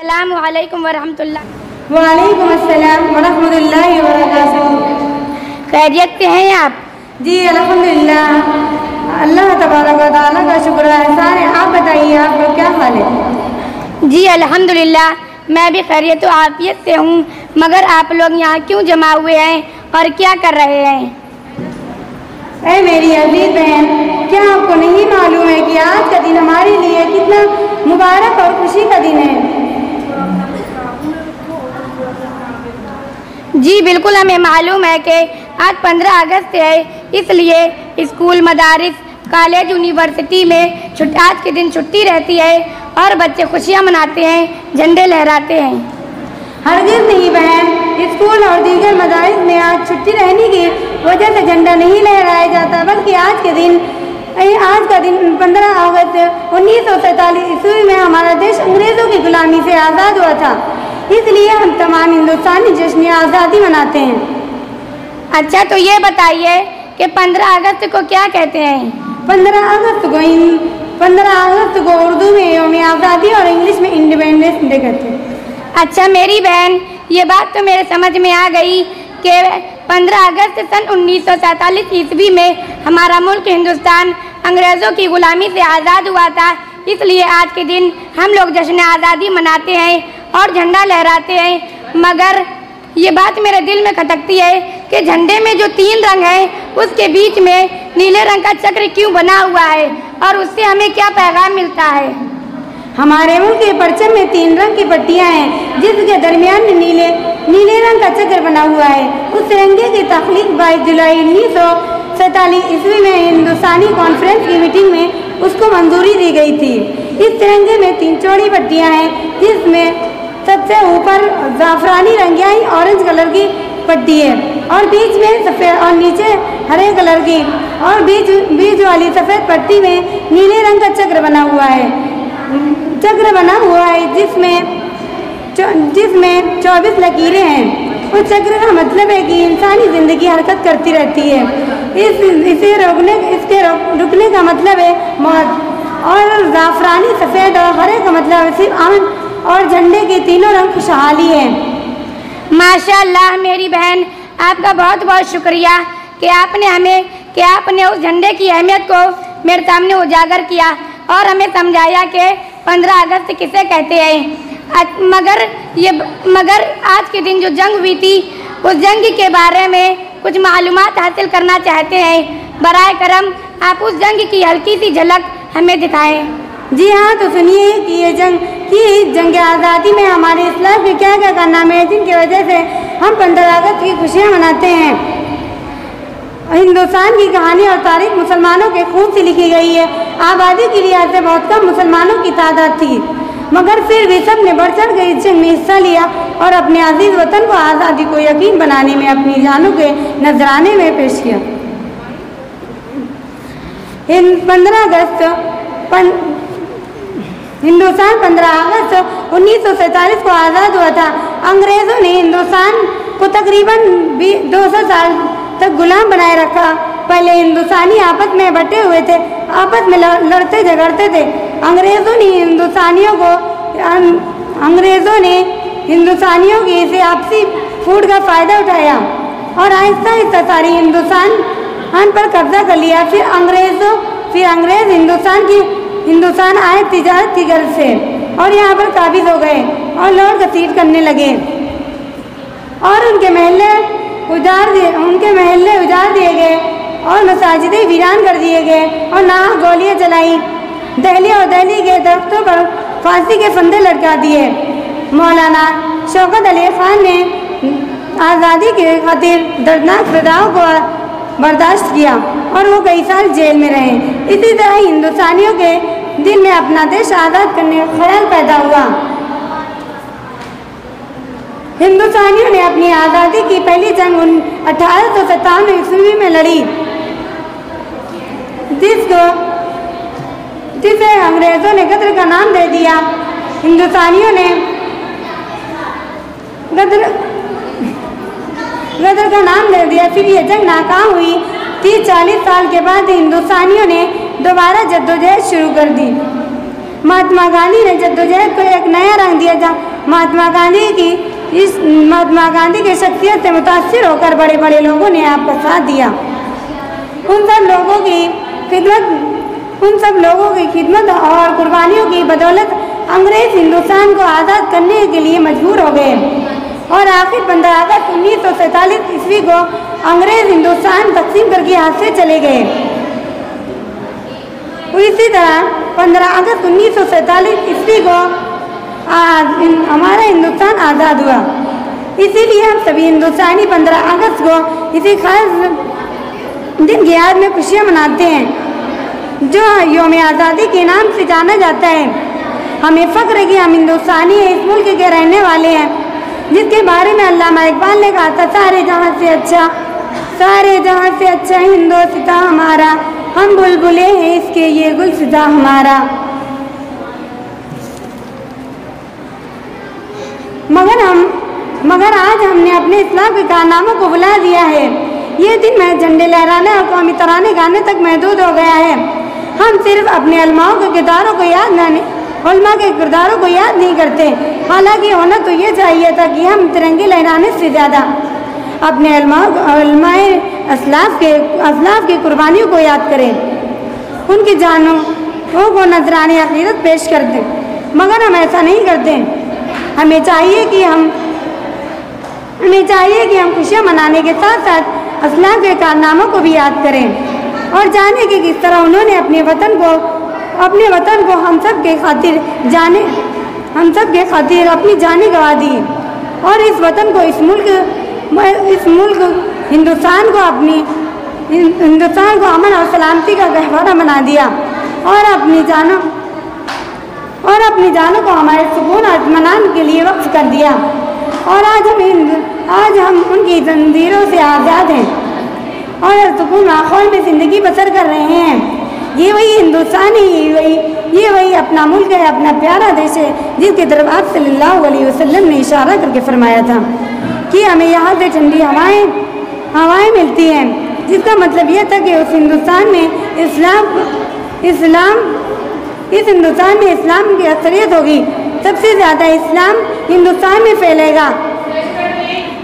अस्सलामु अलैकुम वरहमतुल्लाह। वालेकुम अस्सलाम वरहमतुल्लाहि वबरकातुहू। खैरियत से हैं आप? जी अल्हम्दुलिल्लाह, अल्लाह तबारक व तआला का शुक्र एहसान है। आप बताइए, आपका क्या हाल है? जी अल्हम्दुलिल्लाह, मैं भी खैरियत व आफियत से हूँ। मगर आप लोग यहाँ क्यों जमा हुए हैं और क्या कर रहे हैं? ऐ मेरी अजीज बहन, क्या आपको नहीं मालूम है कि आज का दिन हमारे लिए कितना मुबारक और खुशी का दिन है? जी बिल्कुल, हमें मालूम है कि आज 15 अगस्त है, इसलिए स्कूल, मदारिस, कॉलेज, यूनिवर्सिटी में आज के दिन छुट्टी रहती है और बच्चे खुशियाँ मनाते हैं, झंडे लहराते हैं। हरगिज़ नहीं बहन, स्कूल और दीगर मदारिस में आज छुट्टी रहने की वजह से झंडा नहीं लहराया जाता, बल्कि आज का दिन 15 अगस्त 1947 ईस्वी में हमारा देश अंग्रेज़ों की गुलामी से आज़ाद हुआ था। इसलिए हम तमाम हिंदुस्तानी जश्न आज़ादी मनाते हैं। अच्छा, तो ये बताइए कि 15 अगस्त को क्या कहते हैं? 15 अगस्त को उर्दू में यौम आज़ादी और इंग्लिश में इंडिपेंडेंस डे कहते हैं। अच्छा मेरी बहन, ये बात तो मेरे समझ में आ गई कि 15 अगस्त सन 1947 ईस्वी में हमारा मुल्क हिंदुस्तान अंग्रेज़ों की ग़ुलामी से आज़ाद हुआ था, इसलिए आज के दिन हम लोग जश्न आज़ादी मनाते हैं और झंडा लहराते हैं। मगर ये बात मेरे दिल में खटकती है कि झंडे में जो 3 रंग हैं, उसके बीच में नीले रंग का चक्र क्यों बना हुआ है और उससे हमें क्या पैगाम मिलता है? हमारे मुल्क के परचम में 3 रंग की पट्टियां हैं, जिसके दरमियान में नीले रंग का चक्र बना हुआ है। उस तिरंगे की तख्लीक 22 जुलाई 1947 ईस्वी में हिंदुस्तानी कॉन्फ्रेंस की मीटिंग में उसको मंजूरी दी गई थी। इस तिरंगे में 3 चौड़ी पट्टियां हैं, जिसमें सबसे ऊपर जाफरानी रंग यानी ऑरेंज कलर की पट्टी है और बीच में सफ़ेद और नीचे हरे कलर की, और बीच वाली सफ़ेद पट्टी में नीले रंग का चक्र बना हुआ है जिसमें 24 लकीरें हैं। उस चक्र का मतलब है कि इंसानी ज़िंदगी हरकत करती रहती है। इसके रुकने का मतलब है मौत। और जाफरानी, सफ़ेद और हरे का मतलब सिर्फ अमन और झंडे के तीनों रंग खुशहाली है। माशाअल्लाह मेरी बहन, आपका बहुत बहुत शुक्रिया कि आपने उस झंडे की अहमियत को मेरे सामने उजागर किया और हमें समझाया कि 15 अगस्त किसे कहते हैं। मगर आज के दिन जो जंग हुई थी, उस जंग के बारे में कुछ मालूमात हासिल करना चाहते हैं। बराए करम आप उस जंग की हल्की सी झलक हमें दिखाएं। जी हाँ, तो सुनिए कि जंग आज़ादी में हमारे इस्लाम के क्या क्या कारनामे हैं, जिनकी वजह से हम 15 अगस्त की खुशियाँ मनाते हैं। हिंदुस्तान की कहानी और तारीख मुसलमानों के खून से लिखी गई है। आबादी के लिहाज से बहुत कम मुसलमानों की तादाद थी, मगर फिर भी सब ने बढ़ चढ़ कर इस जंग में हिस्सा लिया और अपने अजीज वतन को आज़ादी को यकीन बनाने में अपनी जानों के नजराने में पेश किया। 15 अगस्त 1947 को आज़ाद हुआ था। अंग्रेज़ों ने हिंदुस्तान को तकरीबन 200 साल तक गुलाम बनाए रखा। पहले हिंदुस्तानी आपस में बटे हुए थे, आपस में लड़ते झगड़ते थे। अंग्रेज़ों ने हिंदुस्तानियों की इसे आपसी फूट का फ़ायदा उठाया और आहिस्ता आहिस्ता सारी हिंदुस्तान पर कब्जा कर लिया। फिर अंग्रेज़ हिंदुस्तान आए तिजारत की गर्ज से और यहाँ पर काबिज हो गए और लौट घसीट करने लगे और उनके महल्ले उजाड़ दिए गए और मसाजिदें वीरान कर दिए गए और नाक गोलियाँ चलाई। दिल्ली के दरख्तों पर फांसी के फंदे लटका दिए। मौलाना शौकत अली खान ने आज़ादी के खातिर दर्दनाक सज़ाओं को बर्दाश्त किया और वो कई साल जेल में रहे। इसी तरह हिंदुस्तानियों के दिल में अपना देश आज़ाद करने का ख्याल पैदा हुआ। हिंदुस्तानियों ने अपनी आज़ादी की पहली जंग 1857 ईस्वी में लड़ी, जिसे अंग्रेज़ों ने गदर का नाम दे दिया। हिंदुस्तानियों ने गदर का नाम दे दिया। फिर यह जंग नाकाम हुई। 30-40 साल के बाद हिंदुस्तानियों ने दोबारा जद्दोजहद शुरू कर दी। महात्मा गांधी ने जद्दोजहद को एक नया रंग दिया। महात्मा गांधी की शख्सियत से मुतासिर होकर बड़े बड़े लोगों ने आपका साथ दिया। उन सब लोगों की खिदमत और कुर्बानियों की बदौलत अंग्रेज हिंदुस्तान को आज़ाद करने के लिए मजबूर हो गए और आखिर 15 अगस्त 1947 ईस्वी को अंग्रेज हिंदुस्तान तकसीम करके हाथ से चले गए। इसी तरह 15 अगस्त 1947 ईस्वी को हमारा हिंदुस्तान आज़ाद हुआ। इसीलिए हम सभी हिंदुस्तानी 15 अगस्त को इसी खास दिन की याद में खुशियाँ मनाते हैं जो यौम आज़ादी के नाम से जाना जाता है। हमें फ़ख्र है कि हम हिंदुस्तानी हैं, इस मुल्क के रहने वाले हैं, जिसके बारे में अल्लामा इकबाल ने कहा था, सारे जहाँ से अच्छा हिंदुस्ता हमारा, हम बुलबुले हैं इसके ये गुलसिता हमारा। मगर आज हमने अपने इस्लाम के कारनामों को भुला दिया है। ये दिन महज झंडे लहराने और कौमी तराने गाने तक महदूद हो गया है। हम सिर्फ अपने उलमाओं के किरदारों को याद नहीं करते। हालांकि होना तो ये चाहिए था कि हम तिरंगे लहराने से ज़्यादा अपने उलमाए असलाफ के कुर्बानियों को याद करें, उनकी जानों को नजराने अक़ीदत पेश कर दें। मगर हम ऐसा नहीं करते। हमें चाहिए कि हम खुशियाँ मनाने के साथ साथ असलाफ के कारनामों को भी याद करें और जाने कि किस तरह उन्होंने अपने वतन को हम सब के खातिर अपनी जानें गंवा दी और इस वतन को इस मुल्क हिंदुस्तान को अमन और सलामती का गहवारा बना दिया और अपनी जानों को हमारे सुकून और इत्मीनान के लिए वक्फ कर दिया। और आज हम उनकी जंजीरों से आज़ाद हैं और सुकून माहौल में ज़िंदगी बसर कर रहे हैं। ये वही हिंदुस्तान है, ये वही अपना मुल्क है, अपना प्यारा देश है, जिसकी तरफ आप सल्लल्लाहु अलैहि वसल्लम ने इशारा करके फरमाया था कि हमें यहाँ से ठंडी हवाएं मिलती हैं, जिसका मतलब यह था कि उस हिंदुस्तान में इस्लाम की अक्सरियत होगी। सबसे ज़्यादा इस्लाम हिंदुस्तान में फैलेगा।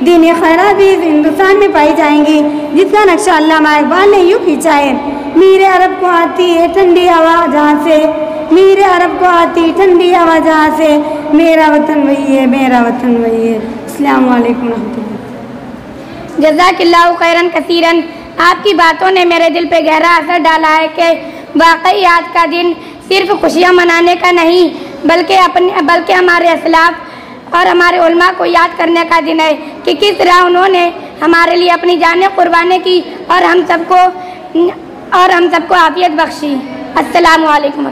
दीन खैरात भी हिंदुस्तान में पाई जाएंगी, जिसका नक्शा अल्लामा इकबाल ने यूँ खींचा है, मीरे अरब को आती है ठंडी हवा जहाँ से, मीरे अरब को आती ठंडी हवा जहाँ से, मेरा वतन वही है, मेरा वतन वही है। अस्सलामु अलैकुम रहमतुल्लाह। जज़ाकिल्लाहु खैरन कसीरन। आपकी बातों ने मेरे दिल पे गहरा असर डाला है कि वाकई आज का दिन सिर्फ खुशियाँ मनाने का नहीं बल्कि हमारे असलाफ और हमारे उलमा को याद करने का दिन है कि किस तरह उन्होंने हमारे लिए अपनी जानें कुर्बानी की और हम सबको आफियत बख्शी। अस्सलामु अलैकुम।